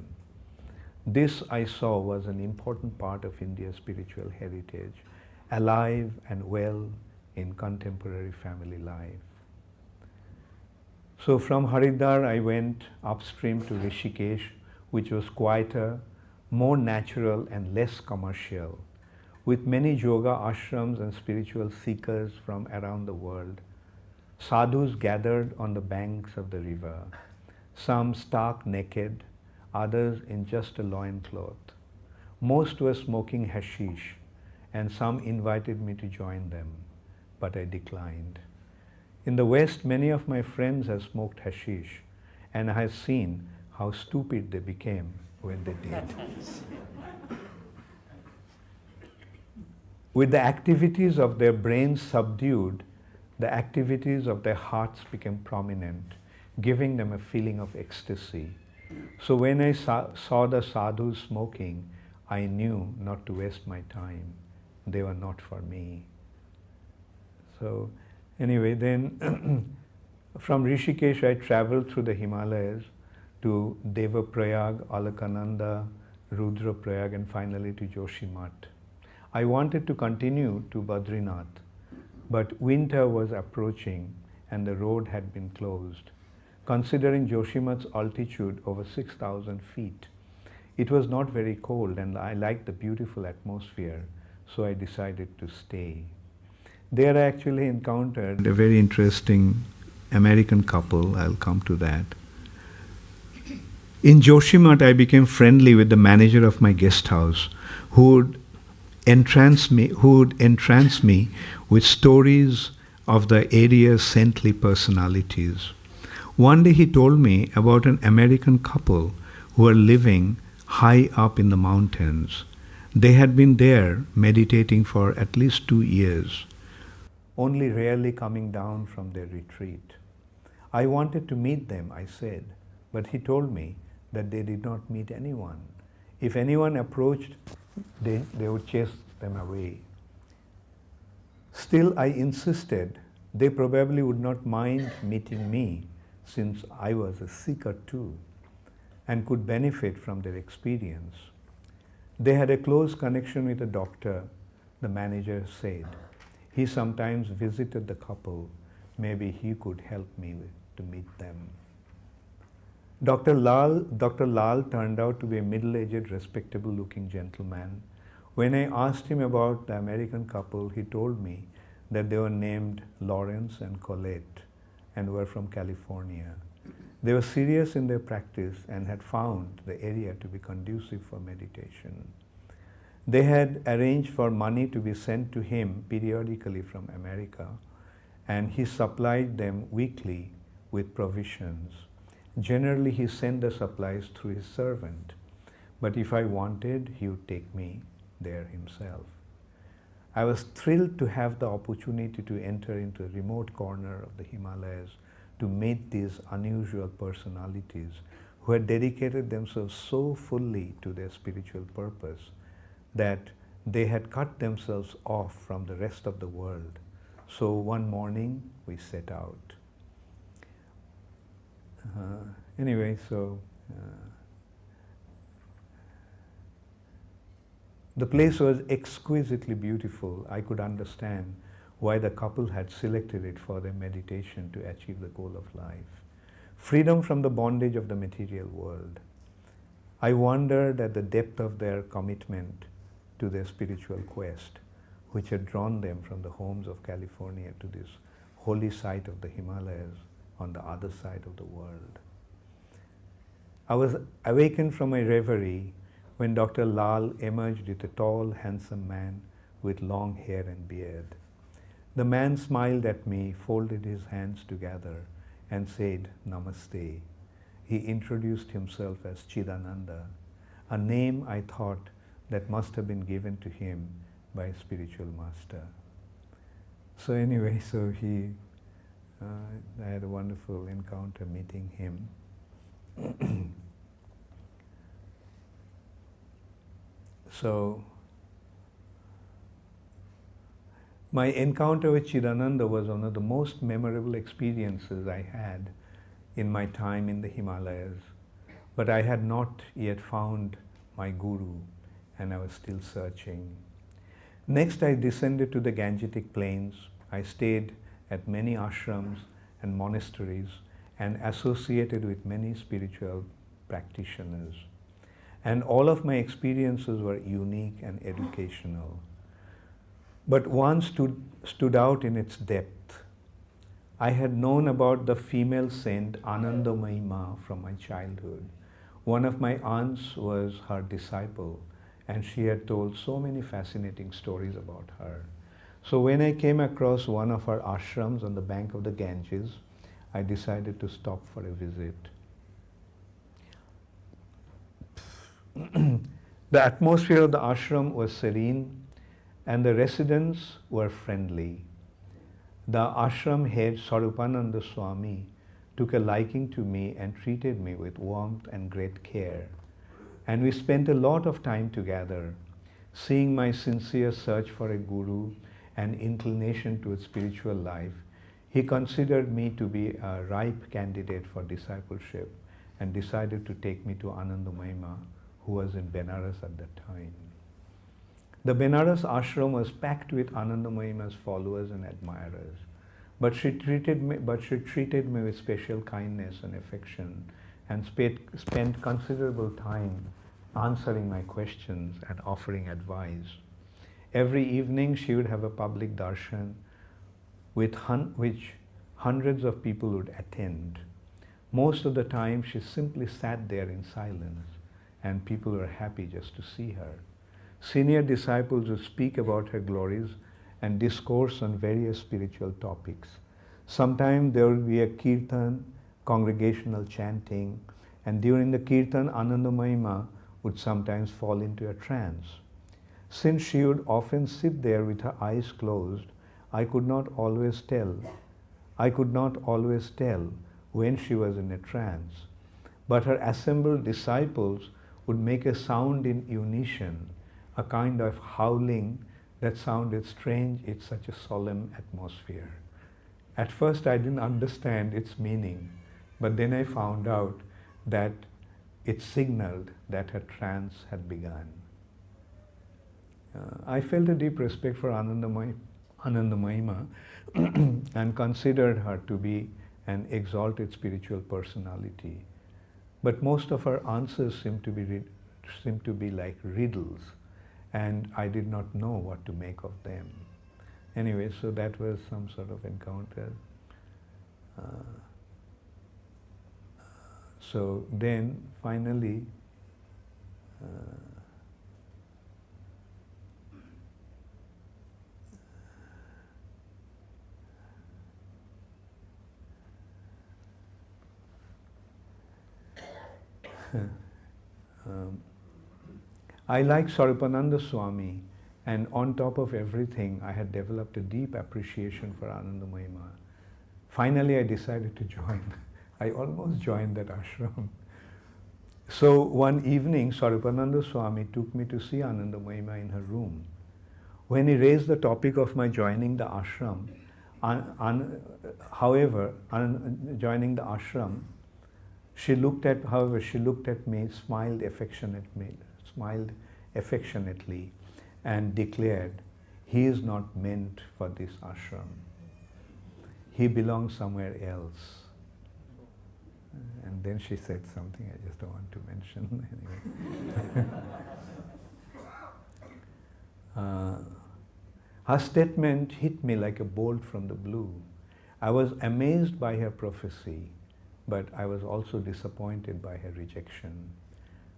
This, I saw, was an important part of India's spiritual heritage, alive and well in contemporary family life. So from Haridwar, I went upstream to Rishikesh, which was quieter, more natural and less commercial, with many yoga ashrams and spiritual seekers from around the world. Sadhus gathered on the banks of the river, some stark naked, others in just a loincloth. Most were smoking hashish, and some invited me to join them, but I declined. In the West, many of my friends have smoked hashish, and I have seen how stupid they became when they did. With the activities of their brains subdued, the activities of their hearts became prominent, giving them a feeling of ecstasy. So when I saw the sadhus smoking, I knew not to waste my time. They were not for me. So anyway, then from Rishikesh I traveled through the Himalayas to Devaprayag, Alakananda, Rudraprayag, and finally to Joshimath. I wanted to continue to Badrinath, but winter was approaching and the road had been closed. Considering Joshimath's altitude over 6,000 feet, it was not very cold and I liked the beautiful atmosphere, so I decided to stay. There I actually encountered a very interesting American couple. I'll come to that. In Joshimath, I became friendly with the manager of my guest house, who would entrance me with stories of the area's saintly personalities. One day he told me about an American couple who were living high up in the mountains. They had been there meditating for at least 2 years, only rarely coming down from their retreat. I wanted to meet them, I said, but he told me that they did not meet anyone. If anyone approached, they would chase them away. Still, I insisted they probably would not mind meeting me, since I was a seeker too, and could benefit from their experience. They had a close connection with a doctor, the manager said. He sometimes visited the couple. Maybe he could help me to meet them. Dr. Lal turned out to be a middle-aged, respectable-looking gentleman. When I asked him about the American couple, he told me that they were named Lawrence and Colette and were from California. They were serious in their practice and had found the area to be conducive for meditation. They had arranged for money to be sent to him periodically from America, and he supplied them weekly with provisions. Generally, he sent the supplies through his servant, but if I wanted, he would take me there himself. I was thrilled to have the opportunity to enter into a remote corner of the Himalayas to meet these unusual personalities who had dedicated themselves so fully to their spiritual purpose that they had cut themselves off from the rest of the world. So one morning we set out. The place was exquisitely beautiful. I could understand why the couple had selected it for their meditation to achieve the goal of life. Freedom from the bondage of the material world. I wondered at the depth of their commitment to their spiritual quest, which had drawn them from the homes of California to this holy site of the Himalayas on the other side of the world. I was awakened from my reverie when Dr. Lal emerged with a tall, handsome man with long hair and beard. The man smiled at me, folded his hands together, and said, "Namaste." He introduced himself as Chidananda, a name I thought that must have been given to him by a spiritual master. So anyway, I had a wonderful encounter meeting him. So, my encounter with Chidananda was one of the most memorable experiences I had in my time in the Himalayas. But I had not yet found my guru, and I was still searching. Next, I descended to the Gangetic Plains. I stayed at many ashrams and monasteries and associated with many spiritual practitioners. And all of my experiences were unique and educational. But one stood out in its depth. I had known about the female saint Anandamayi from my childhood. One of my aunts was her disciple, and she had told so many fascinating stories about her. So when I came across one of her ashrams on the bank of the Ganges, I decided to stop for a visit. The atmosphere of the ashram was serene, and the residents were friendly. The ashram head, Sarupananda Swami, took a liking to me and treated me with warmth and great care. And we spent a lot of time together. Seeing my sincere search for a guru and inclination towards spiritual life, he considered me to be a ripe candidate for discipleship and decided to take me to Anandamayi, who was in Benares at that time. The Benares ashram was packed with Anandamayi's followers and admirers, but she treated me with special kindness and affection, and spent considerable time answering my questions and offering advice. Every evening she would have a public darshan which hundreds of people would attend. Most of the time she simply sat there in silence and people were happy just to see her. Senior disciples would speak about her glories and discourse on various spiritual topics. Sometimes there would be a kirtan, congregational chanting, and during the kirtan, Anandamayi would sometimes fall into a trance. Since she would often sit there with her eyes closed, I could not always tell when she was in a trance. But her assembled disciples would make a sound in unison, a kind of howling that sounded strange in such a solemn atmosphere. At first I didn't understand its meaning, but then I found out that it signaled that her trance had begun. I felt a deep respect for Anandamayi and considered her to be an exalted spiritual personality. But most of her answers seemed to be like riddles, and I did not know what to make of them. Anyway, so that was some sort of encounter. So then, finally, I like Swarupananda Swami, and on top of everything, I had developed a deep appreciation for Anandamayi. Finally, I decided to join. I almost joined that ashram. So one evening, Swarupananda Swami took me to see Anandamayi in her room. When he raised the topic of my joining the ashram, joining the ashram, she looked at me, smiled affectionately, and declared, "He is not meant for this ashram. He belongs somewhere else." And then she said something I just don't want to mention anyway. Her statement hit me like a bolt from the blue. I was amazed by her prophecy, but I was also disappointed by her rejection.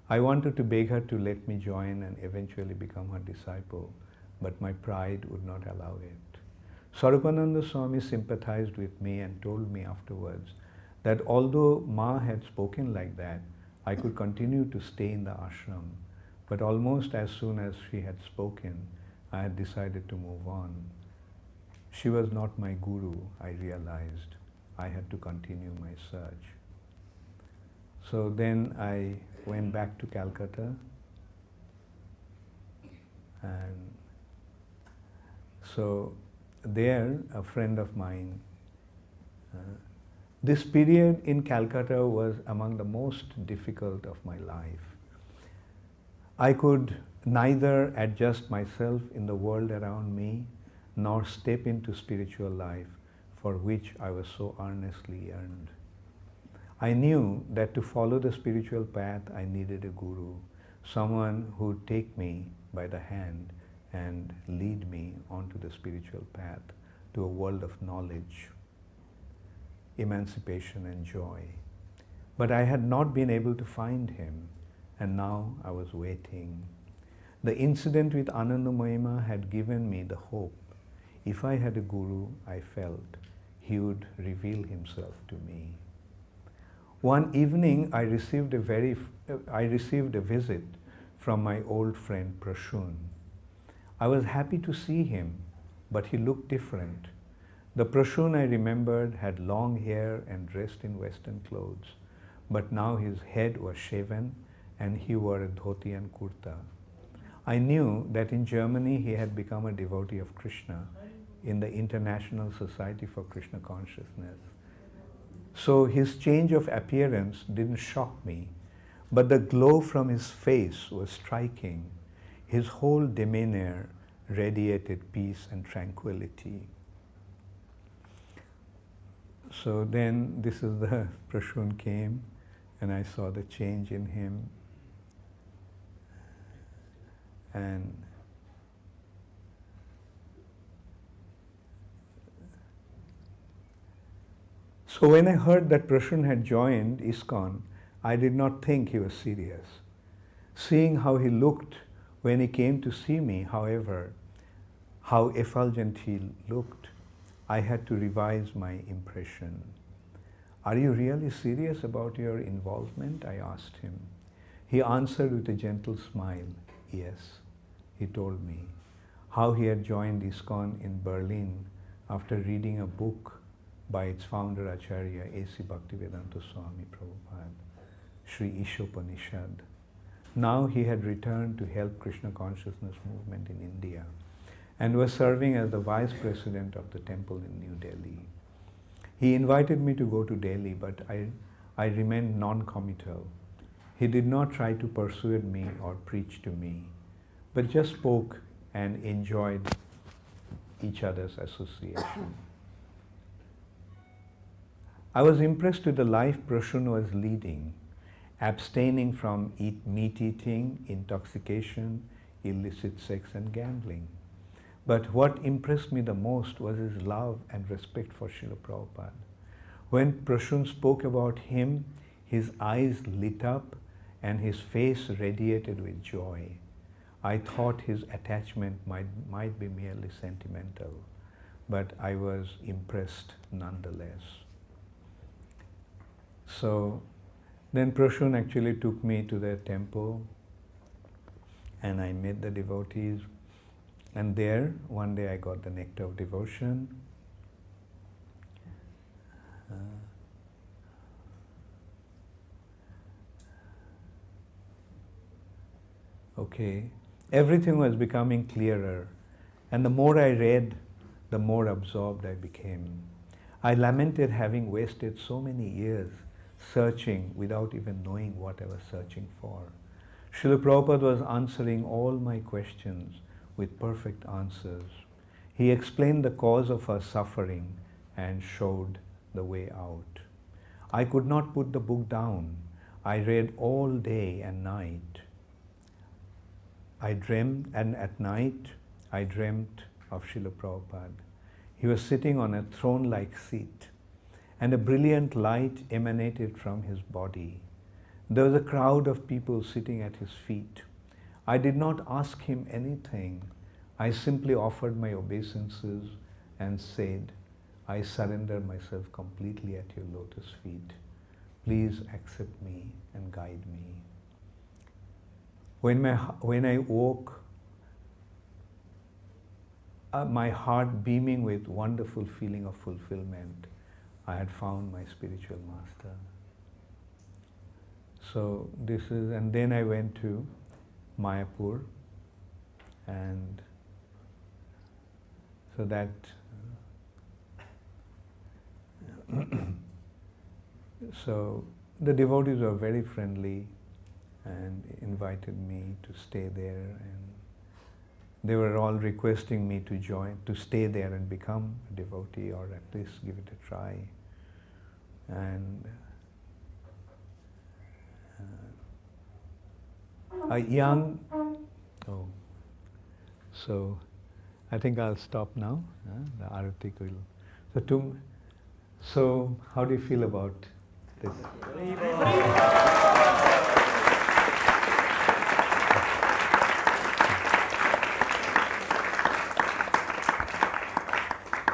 I wanted to beg her to let me join and eventually become her disciple, but my pride would not allow it. Swarupananda Swami sympathized with me and told me afterwards that although Ma had spoken like that, I could continue to stay in the ashram, but almost as soon as she had spoken, I had decided to move on. She was not my guru, I realized. I had to continue my search. So then I went back to Calcutta, and so there a friend of mine, this period in Calcutta was among the most difficult of my life. I could neither adjust myself in the world around me nor step into spiritual life for which I was so earnestly yearned. I knew that to follow the spiritual path I needed a guru, someone who would take me by the hand and lead me onto the spiritual path to a world of knowledge, emancipation and joy. But I had not been able to find him, and now I was waiting. The incident with Anandamayi had given me the hope. If I had a guru, I felt he would reveal himself to me. One evening, I received a visit from my old friend Prashun. I was happy to see him, but he looked different. The Prashun I remembered had long hair and dressed in Western clothes, but now his head was shaven and he wore a dhoti and kurta. I knew that in Germany he had become a devotee of Krishna in the International Society for Krishna Consciousness. So his change of appearance didn't shock me, but the glow from his face was striking. His whole demeanor radiated peace and tranquility. So then this is the Prashun came, and I saw the change in him. And So when I heard that Prashun had joined ISKCON, I did not think he was serious. Seeing how he looked when he came to see me, however, how effulgent he looked, I had to revise my impression. "Are you really serious about your involvement?" I asked him. He answered with a gentle smile, "Yes," he told me how he had joined ISKCON in Berlin after reading a book by its founder Acharya A.C. Bhaktivedanta Swami Prabhupada, Sri Ishopanishad. Now he had returned to help Krishna consciousness movement in India and was serving as the vice president of the temple in New Delhi. He invited me to go to Delhi, but I remained non-committal. He did not try to persuade me or preach to me, but just spoke and enjoyed each other's association. I was impressed with the life Prashun was leading, abstaining from meat eating, intoxication, illicit sex and gambling. But what impressed me the most was his love and respect for Srila Prabhupada. When Prashun spoke about him, his eyes lit up and his face radiated with joy. I thought his attachment might be merely sentimental, but I was impressed nonetheless. So then Prashun actually took me to their temple and I met the devotees. And there, one day I got the nectar of devotion. Okay, everything was becoming clearer. And the more I read, the more absorbed I became. I lamented having wasted so many years searching without even knowing what I was searching for. Srila Prabhupada was answering all my questions with perfect answers. He explained the cause of our suffering and showed the way out. I could not put the book down. I read all day and night. I dreamed, and at night I dreamt of Srila Prabhupada. He was sitting on a throne-like seat, and a brilliant light emanated from his body. There was a crowd of people sitting at his feet. I did not ask him anything. I simply offered my obeisances and said, "I surrender myself completely at your lotus feet. Please accept me and guide me." When I woke, my heart beaming with wonderful feeling of fulfillment, I had found my spiritual master. So this is, and then I went to Mayapur, and so that so the devotees were very friendly and invited me to stay there, and they were all requesting me to join, to stay there and become a devotee or at least give it a try. And a young, so I think I'll stop now. The Arati will. So how do you feel about this?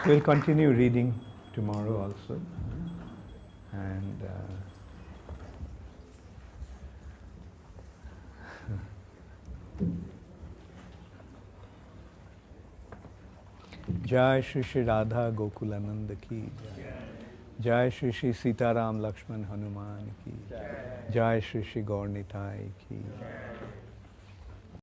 We'll continue reading tomorrow also. And Jai Shri Shri Radha Gokulananda ki Jai Shri Shri Sitaram Lakshman Hanuman ki Jai Shri Shri Gaur Nitai ki